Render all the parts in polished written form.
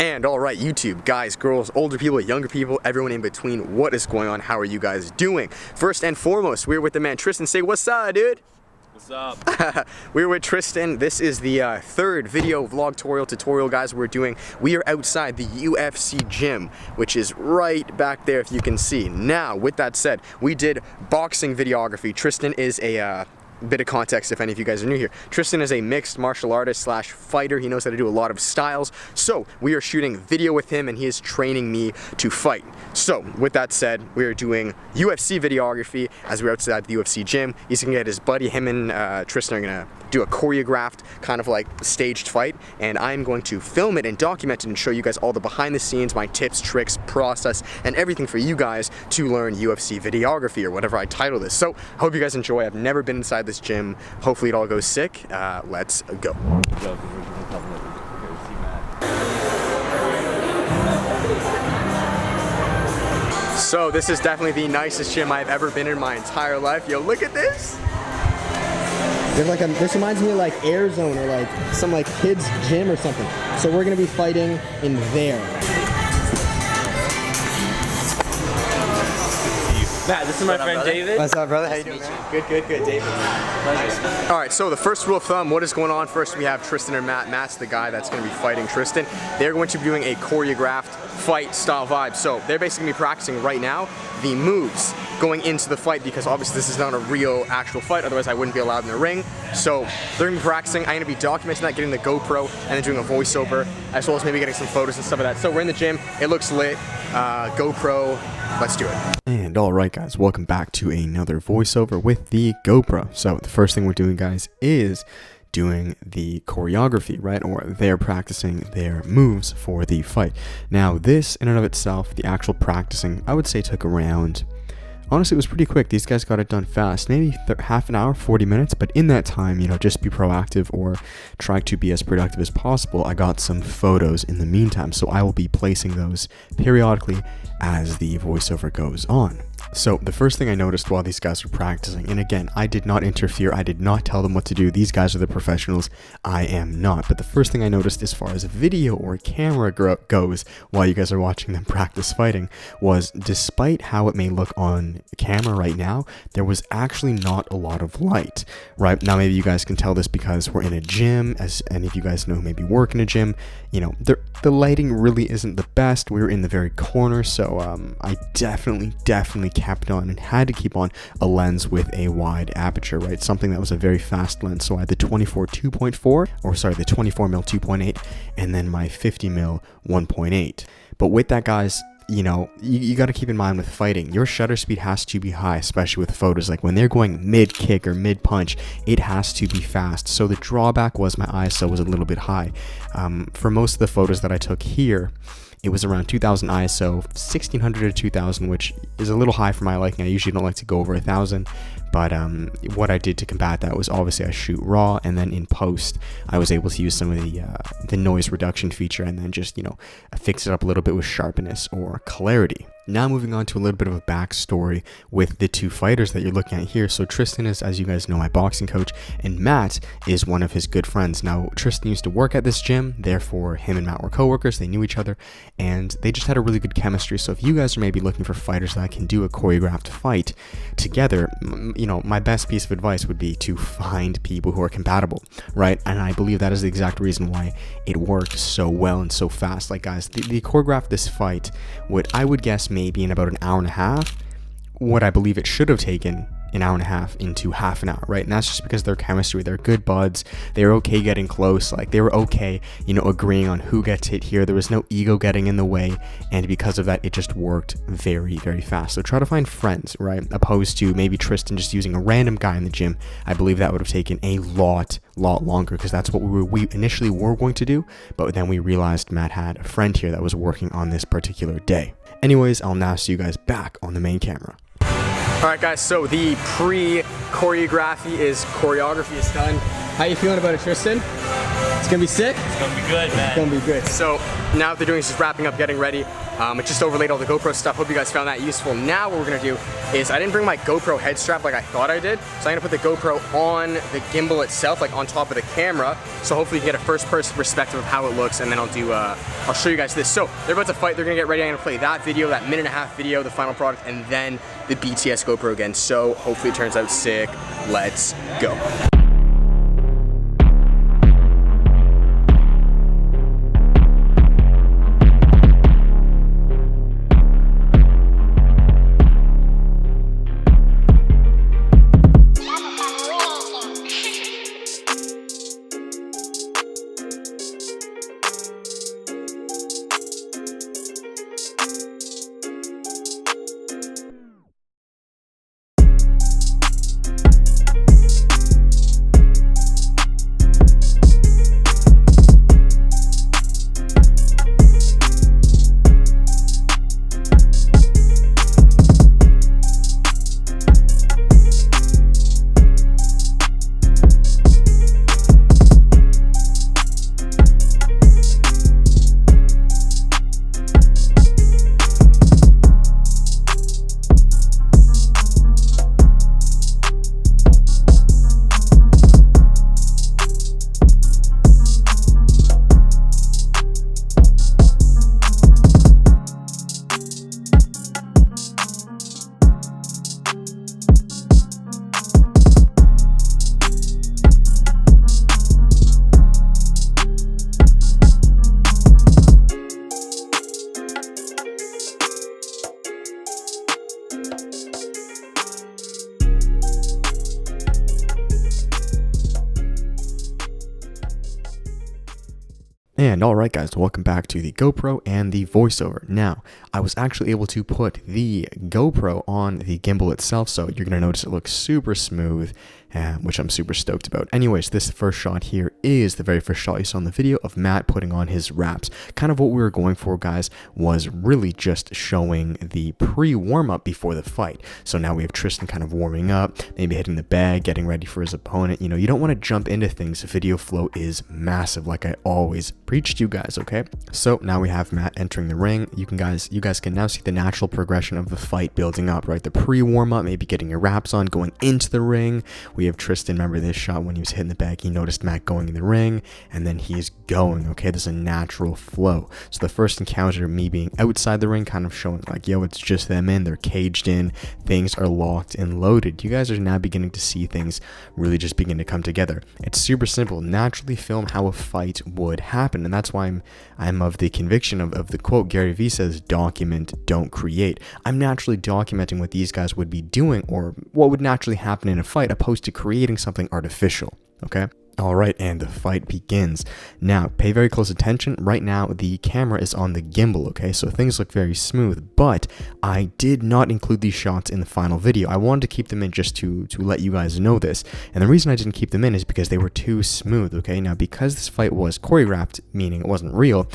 And alright, YouTube, guys, girls, older people, younger people, everyone in between, what is going on? How are you guys doing? First and foremost, we're with the man Tristan. Say what's up, dude? What's up? We're with Tristan. This is the third video vlog tutorial, guys, we're doing. We are outside the UFC gym, which is right back there if you can see. Now, with that said, we did boxing videography. Tristan is a bit of context if any of you guys are new here. Tristan is a mixed martial artist slash fighter. He knows how to do a lot of styles. So we are shooting video with him and he is training me to fight. So with that said, we are doing UFC videography as we're outside the UFC gym. He's gonna get his buddy, him and Tristan are gonna do a choreographed kind of like staged fight, and I'm going to film it and document it and show you guys all the behind the scenes, my tips, tricks, process, and everything for you guys to learn UFC videography or whatever I title this. So I hope you guys enjoy. I've never been inside this gym. Hopefully it all goes sick. Let's go. So this is definitely the nicest gym I've ever been in my entire life. Yo, look at this. This reminds me of like Air Zone or like some like kids gym or something. So we're gonna be fighting in there. Matt, this is my friend David. What's up, brother? How you doing, man? Good, David. Nice. All right, so the first rule of thumb, what is going on? First, we have Tristan and Matt. Matt's the guy that's going to be fighting Tristan. They're going to be doing a choreographed fight style vibe. So they're basically going to be practicing right now the moves going into the fight, because obviously this is not a real actual fight, otherwise I wouldn't be allowed in the ring. So they're going to be practicing. I'm going to be documenting that, getting the GoPro, and then doing a voiceover, as well as maybe getting some photos and stuff of that. So we're in the gym. It looks lit. GoPro. Let's do it. And alright guys, welcome back to another voiceover with the GoPro. So the first thing we're doing, guys, is doing the choreography, right? Or they're practicing their moves for the fight. Now this in and of itself, the actual practicing, I would say took around, honestly, it was pretty quick. These guys got it done fast, maybe half an hour, 40 minutes, but in that time, you know, just be proactive or try to be as productive as possible. I got some photos in the meantime, so I will be placing those periodically as the voiceover goes on. So the first thing I noticed while these guys were practicing, and again, I did not interfere, I did not tell them what to do. These guys are the professionals, I am not. But the first thing I noticed as far as video or camera goes while you guys are watching them practice fighting was, despite how it may look on camera right now, there was actually not a lot of light, right? Now maybe you guys can tell this because we're in a gym, as any of you guys know maybe work in a gym, you know, the lighting really isn't the best. We were in the very corner, so I definitely kept on and had to keep on a lens with a wide aperture, right? Something that was a very fast lens. So I had the 24 2.4, or sorry, the 24mm 2.8, and then my 50mm 1.8. But with that, guys, you know, you got to keep in mind with fighting, your shutter speed has to be high, especially with photos. Like when they're going mid kick or mid punch, it has to be fast. So the drawback was my ISO was a little bit high. For most of the photos that I took here, it was around 2000 ISO, 1600 to 2000, which is a little high for my liking. I usually don't like to go over 1000, but what I did to combat that was obviously I shoot raw, and then in post I was able to use some of the noise reduction feature, and then just, you know, fix it up a little bit with sharpness or clarity. Now moving on to a little bit of a backstory with the two fighters that you're looking at here. So Tristan is, as you guys know, my boxing coach, and Matt is one of his good friends. Now Tristan used to work at this gym, therefore him and Matt were co-workers, they knew each other, and they just had a really good chemistry. So if you guys are maybe looking for fighters that can do a choreographed fight together, you know, my best piece of advice would be to find people who are compatible, right? And I believe that is the exact reason why it worked so well and so fast. Like guys, the choreographed this fight, what I would guess maybe in about an hour and a half, what I believe it should have taken an hour and a half into half an hour, right? And that's just because their chemistry, they're good buds, they're okay getting close, like they were okay, you know, agreeing on who gets hit here. There was no ego getting in the way, and because of that, it just worked very fast. So try to find friends, right? Opposed to maybe Tristan just using a random guy in the gym. I believe that would have taken a lot longer, because that's what we initially were going to do, but then we realized Matt had a friend here that was working on this particular day. Anyways, I'll now see you guys back on the main camera. Alright guys, so the choreography is done. How you feeling about it, Tristan? It's gonna be sick. It's gonna be good, man. It's gonna be good. So now what they're doing is just wrapping up, getting ready. It just overlaid all the GoPro stuff. Hope you guys found that useful. Now what we're gonna do is, I didn't bring my GoPro head strap like I thought I did. So I'm gonna put the GoPro on the gimbal itself, like on top of the camera. So hopefully you can get a first-person perspective of how it looks, and then I'll show you guys this. So they're about to fight, they're gonna get ready. I'm gonna play that video, that minute-and-a-half video, the final product, and then the BTS GoPro again. So hopefully it turns out sick. Let's go. And alright guys, welcome back to the GoPro and the voiceover. Now, I was actually able to put the GoPro on the gimbal itself, so you're going to notice it looks super smooth, which I'm super stoked about. Anyways, this first shot here is the very first shot you saw in the video of Matt putting on his wraps. Kind of what we were going for, guys, was really just showing the pre-warm-up before the fight. So now we have Tristan kind of warming up, maybe hitting the bag, getting ready for his opponent. You know, you don't want to jump into things. Video flow is massive, like I always preach to you guys, okay? So now we have Matt entering the ring. You guys can now see the natural progression of the fight building up, right? The pre-warm-up, maybe getting your wraps on, going into the ring. We have Tristan, remember this shot when he was hitting the bag, he noticed Matt going in the ring, and then he's going, okay? There's a natural flow. So the first encounter, me being outside the ring, kind of showing like, yo, it's just them in, they're caged in, things are locked and loaded. You guys are now beginning to see things really just begin to come together. It's super simple. Naturally film how a fight would happen, and that's why I'm of the conviction of the quote Gary Vee says, document, don't create. I'm naturally documenting what these guys would be doing, or what would naturally happen in a fight, opposed to creating something artificial, okay? Alright, and the fight begins. Now, pay very close attention. Right now, the camera is on the gimbal, okay? So things look very smooth, but I did not include these shots in the final video. I wanted to keep them in just to let you guys know this. And the reason I didn't keep them in is because they were too smooth, okay? Now, because this fight was choreographed, meaning it wasn't real,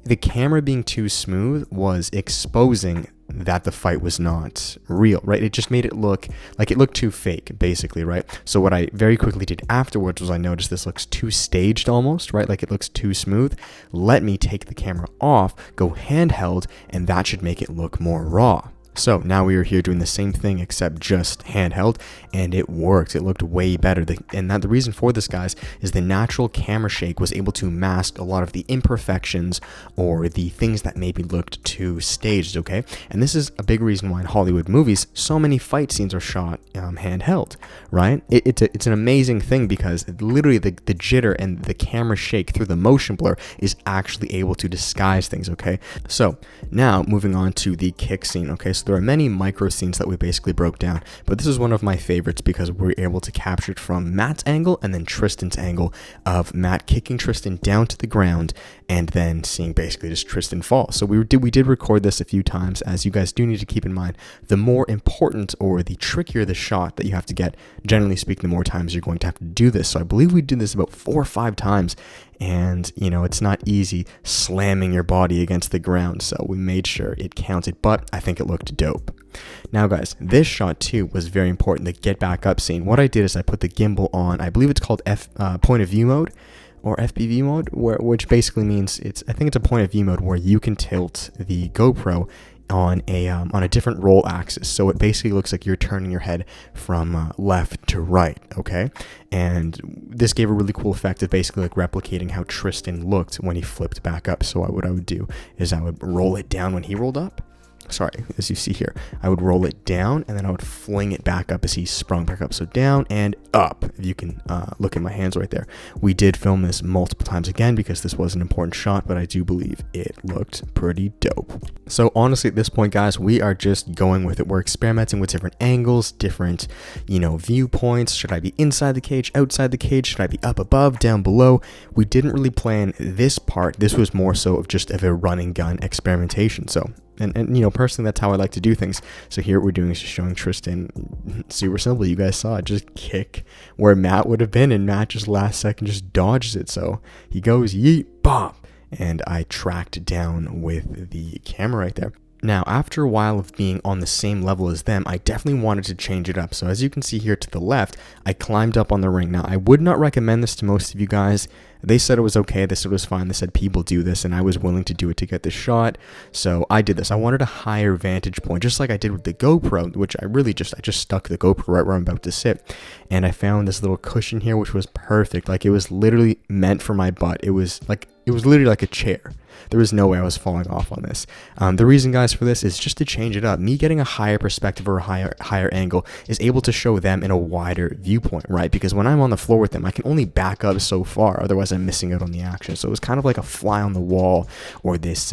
the camera being too smooth was exposing that the fight was not real, right? It just made it look like it looked too fake, basically, right? So what I very quickly did afterwards was I noticed this looks too staged almost, right? Like it looks too smooth. Let me take the camera off, go handheld, and that should make it look more raw. So now we are here doing the same thing except just handheld, and it worked. It looked way better. The reason for this, guys, is the natural camera shake was able to mask a lot of the imperfections or the things that maybe looked too staged, okay? And this is a big reason why in Hollywood movies so many fight scenes are shot handheld, right? It's an amazing thing because literally the jitter and the camera shake through the motion blur is actually able to disguise things, okay? So now moving on to the kick scene, okay? So there are many micro scenes that we basically broke down, but this is one of my favorites because we're able to capture it from Matt's angle and then Tristan's angle of Matt kicking Tristan down to the ground and then seeing basically just Tristan fall. So we did record this a few times, as you guys do need to keep in mind, the more important or the trickier the shot that you have to get, generally speaking, the more times you're going to have to do this. So I believe we did this about 4 or 5 times, and you know, it's not easy slamming your body against the ground, so we made sure it counted, but I think it looked dope. Now guys, this shot too was very important, the get back up scene. What I did is I put the gimbal on, I believe it's called point of view mode, or FPV mode, which basically means I think it's a point of view mode where you can tilt the GoPro on a different roll axis, so it basically looks like you're turning your head from left to right. Okay, and this gave a really cool effect of basically like replicating how Tristan looked when he flipped back up. So what I would do is I would roll it down when he rolled up. Sorry, as you see here, I would roll it down and then I would fling it back up as he sprung back up. So down and up. You can look at my hands right there. We did film this multiple times again because this was an important shot, but I do believe it looked pretty dope. So honestly, at this point, guys, we are just going with it. We're experimenting with different angles, different, viewpoints. Should I be inside the cage, outside the cage? Should I be up above, down below? We didn't really plan this part. This was more so of just a run and gun experimentation. So And personally, that's how I like to do things. So here what we're doing is just showing Tristan, super simple. You guys saw it, just kick where Matt would have been, and Matt just last second just dodges it. So he goes, yeet, bop, and I tracked down with the camera right there. Now, after a while of being on the same level as them, I definitely wanted to change it up. So as you can see here to the left, I climbed up on the ring. Now, I would not recommend this to most of you guys. They said it was okay. They said it was fine. They said people do this, and I was willing to do it to get the shot. So I did this. I wanted a higher vantage point, just like I did with the GoPro, which I just stuck the GoPro right where I'm about to sit. And I found this little cushion here, which was perfect. Like, it was literally meant for my butt. It was literally like a chair. There was no way I was falling off on this. The reason, guys, for this is just to change it up. Me getting a higher perspective or a higher angle is able to show them in a wider viewpoint, right? Because when I'm on the floor with them, I can only back up so far. Otherwise, I'm missing out on the action. So it was kind of like a fly on the wall, or this,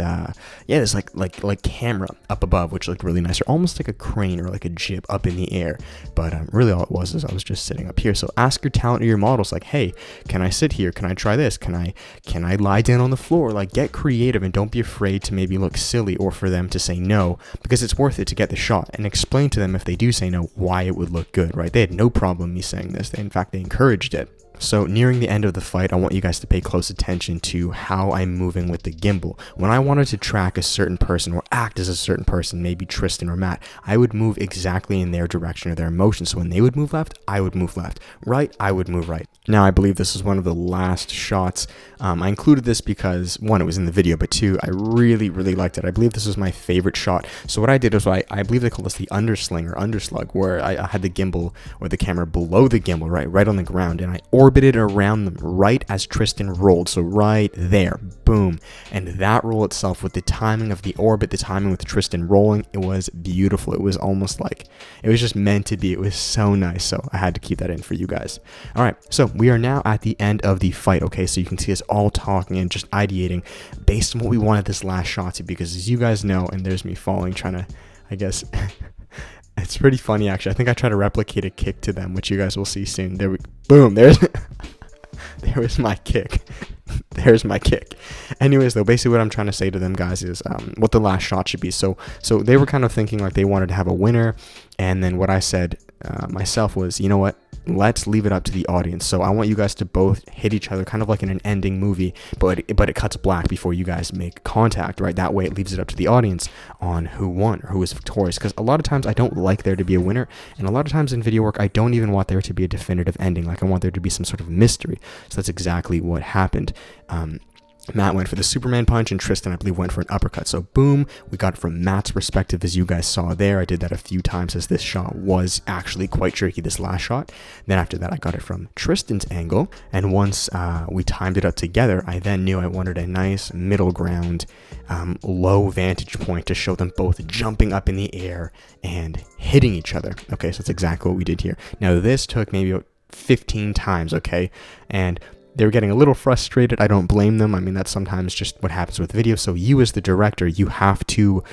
this like camera up above, which looked really nice, or almost like a crane or like a jib up in the air. But really, all it was is I was just sitting up here. So ask your talent or your models, like, hey, can I sit here? Can I try this? Can I lie down on the floor? Like, get creative and don't be afraid to maybe look silly or for them to say no, because it's worth it to get the shot, and explain to them if they do say no why it would look good, right? They had no problem me saying this. In fact, they encouraged it. So nearing the end of the fight, I want you guys to pay close attention to how I'm moving with the gimbal. When I wanted to track a certain person or act as a certain person, maybe Tristan or Matt, I would move exactly in their direction or their motion. So when they would move left, I would move left. Right, I would move right. Now, I believe this is one of the last shots. I included this because, one, it was in the video, but two, I really, really liked it. I believe this was my favorite shot. So what I did was I believe they call this the undersling or underslug, where I had the gimbal or the camera below the gimbal, right on the ground, and I orbited around them right as Tristan rolled. So right there, boom. And that roll itself, with the timing of the orbit, the timing with Tristan rolling, it was beautiful. It was almost like it was just meant to be. It was so nice. So I had to keep that in for you guys. All right, so we are now at the end of the fight. Okay, so you can see us all talking and just ideating based on what we wanted this last shot to be, because as you guys know, and there's me falling, trying to, I guess, it's pretty funny actually. I think I try to replicate a kick to them, which you guys will see soon. There we, boom, there's, there was my kick. There's my kick. Anyways, though, basically what I'm trying to say to them, guys, is what the last shot should be. So they were kind of thinking like they wanted to have a winner, and then what I said myself was, you know what? Let's leave it up to the audience. So I want you guys to both hit each other, kind of like in an ending movie, but it cuts black before you guys make contact, right? That way it leaves it up to the audience on who won or who was victorious. Because a lot of times I don't like there to be a winner, and a lot of times in video work I don't even want there to be a definitive ending. Like, I want there to be some sort of mystery. So that's exactly what happened. Matt went for the Superman punch, and Tristan, I believe, went for an uppercut. So boom, we got it from Matt's perspective, as you guys saw there. I did that a few times, as this shot was actually quite tricky, this last shot. Then after that, I got it from Tristan's angle, and once we timed it up together, I then knew I wanted a nice middle ground, low vantage point to show them both jumping up in the air and hitting each other. Okay, so that's exactly what we did here. Now, this took maybe about 15 times, okay, and they were getting a little frustrated. I don't blame them. I mean, that's sometimes just what happens with video. So you, as the director, you have to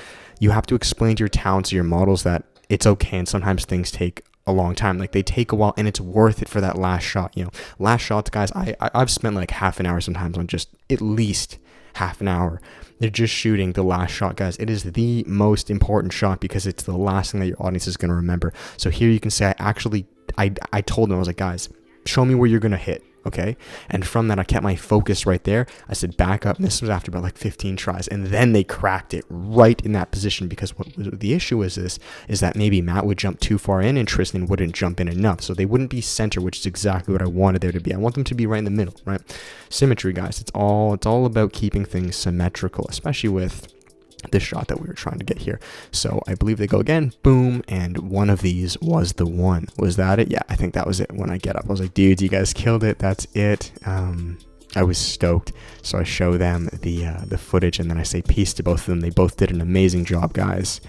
explain to your talents, to your models, that it's okay, and sometimes things take a long time. Like, they take a while, and it's worth it for that last shot. You know, last shots, guys, I've spent like half an hour sometimes on just at least half an hour. They're just shooting the last shot, guys. It is the most important shot because it's the last thing that your audience is going to remember. So here you can say I told them, I was like, guys, show me where you're going to hit. okay? And from that, I kept my focus right there. I said back up, and this was after about like 15 tries, and then they cracked it right in that position, because what the issue is that maybe Matt would jump too far in and Tristan wouldn't jump in enough, so they wouldn't be center, which is exactly what I wanted there to be. I want them to be right in the middle, right? Symmetry, guys. It's all about keeping things symmetrical, especially with this shot that we were trying to get here. So I believe they go again, boom, and one of these was the one. Was that it? Yeah, I think that was it. When I get up, I was like, dudes, you guys killed it. That's it. I was stoked. So I show them the footage, and then I say peace to both of them. They both did an amazing job, guys.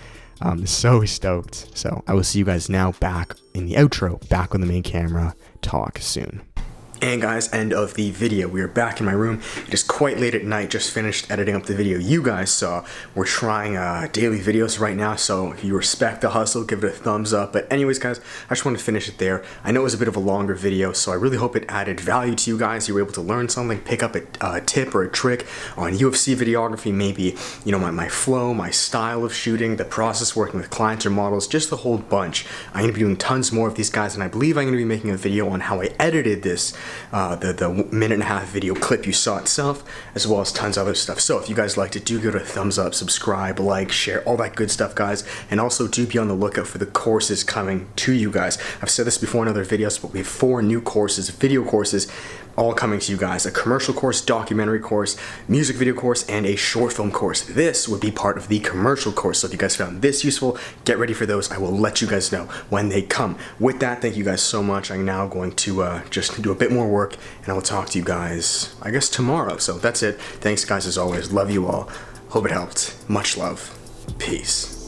So stoked. So I will see you guys now back in the outro, back on the main camera. Talk soon. And guys, end of the video. We are back in my room. It is quite late at night. Just finished editing up the video you guys saw. We're trying daily videos right now, so if you respect the hustle, give it a thumbs up. But anyways, guys, I just want to finish it there. I know it was a bit of a longer video, so I really hope it added value to you guys. You were able to learn something, pick up a tip or a trick on UFC videography, maybe, you know, my flow, my style of shooting, the process working with clients or models, just the whole bunch. I'm going to be doing tons more of these, guys, and I believe I'm going to be making a video on how I edited this the minute-and-a-half video clip you saw itself, as well as tons of other stuff. So if you guys liked it, do give it a thumbs up, subscribe, like, share, all that good stuff, guys. And also do be on the lookout for the courses coming to you guys. I've said this before in other videos, but we have 4 new courses, video courses, all coming to you guys. A commercial course, documentary course, music video course, and a short film course. This would be part of the commercial course. So if you guys found this useful, get ready for those. I will let you guys know when they come. With that, thank you guys so much. I'm now going to just do a bit more work, and I will talk to you guys, I guess, tomorrow. So that's it. Thanks, guys, as always. Love you all. Hope it helped. Much love. Peace.